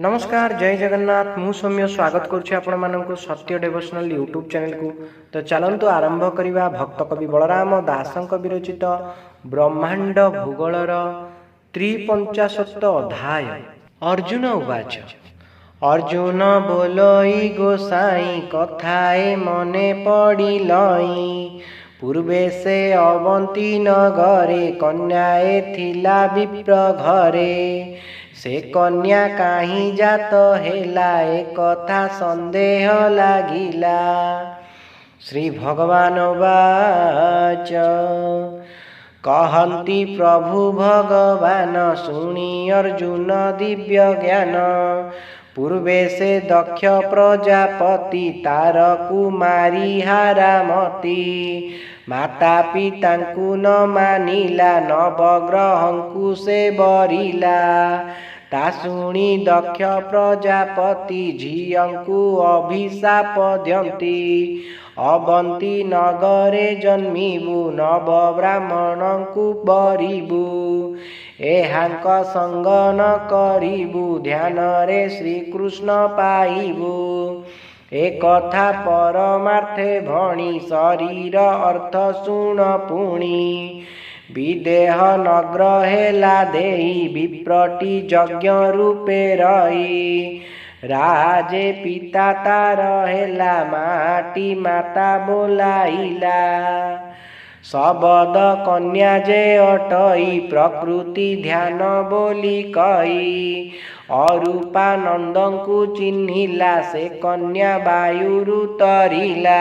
नमस्कार जय जगन्नाथ मु सौम्य स्वागत करुच्ची आपण मानक सत्य डेवोशनल यूट्यूब चैनल को। तो चलतु आरंभ करवा भक्त कवि बलराम दासंक विरचित ब्रह्मांड भूगोलर 53 अध्याय। अर्जुन उवाच अर्जुन बोलई गोसाई कथाए मने पड़िलई पूर्वे से अवंती नगरे कन्याए थिला विप्र घरे से कन्या काहीं जात हेला एक कथा संदेह लागिला। श्री भगवान वाच कहन्ति प्रभु भगवान सुनी अर्जुन दिव्य ज्ञान पूर्वे से दक्ष प्रजापति तार कुमारी हारामती माता पिता न मानिला नवग्रहंकु से बरिला ता शुणी दक्ष प्रजापति झियंकु अभिशाप द्यंती अवंती नगरे जन्मिबु नव ब्राह्मणंकु बरिबु एहांक संग न करिबु ध्यान रे श्रीकृष्ण पाइबु ए कथा परमार्थे भणी शरीर अर्थ शुण पुणी विदेह नग्रहेला देई विप्रटी यज्ञ रूपे रही राजे पिता तार हेला माटी माता बोलाइला सबद कन्या जे अटई प्रकृति ध्यान बोली कही अरूपानंदंकु चिन्हिला से कन्या वायुरु तरिला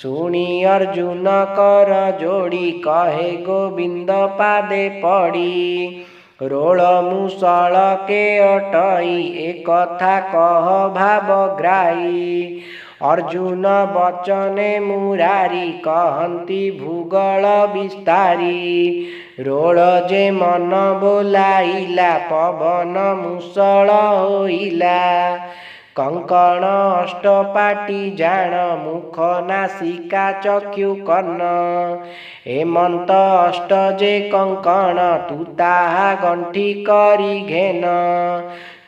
शुणी अर्जुन कर जोड़ी कहे गोविंद पादे पड़ी रोल मुसल के अटई एक कथा कह भावग्राही अर्जुन वचने मुरारी कहन्ति भूगोल विस्तारी रोल जे मन बोलाइला पवन मुसल होइला कंकण अष्टपाटी जान मुख नासिका चक्षु कर्ण एमंत अष्ट जे कंकण तू ताहा गंठी करी घेन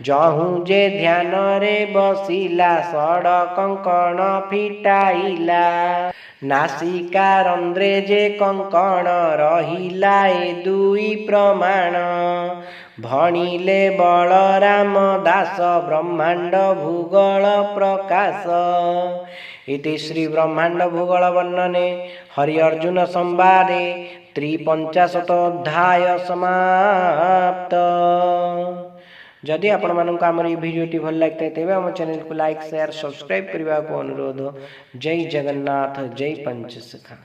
जहु जे ध्यान रे बसिला सड़ कंकण फिटाइला नासिका रंध्रे जे कंकण रहिला ए दुई प्रमाण भणिले बलराम दास ब्रह्मांड भूगोल प्रकाश। इति श्री ब्रह्मांड भूगोल वर्णने हरि अर्जुन संवादे 53 अध्याय समाप्त। जदि आपण मानक आमर भिडियोटी भल लगता तेज आम चैनल को लाइक शेयर सब्सक्राइब करने को अनुरोध। जय जगन्नाथ जय पंचसखा।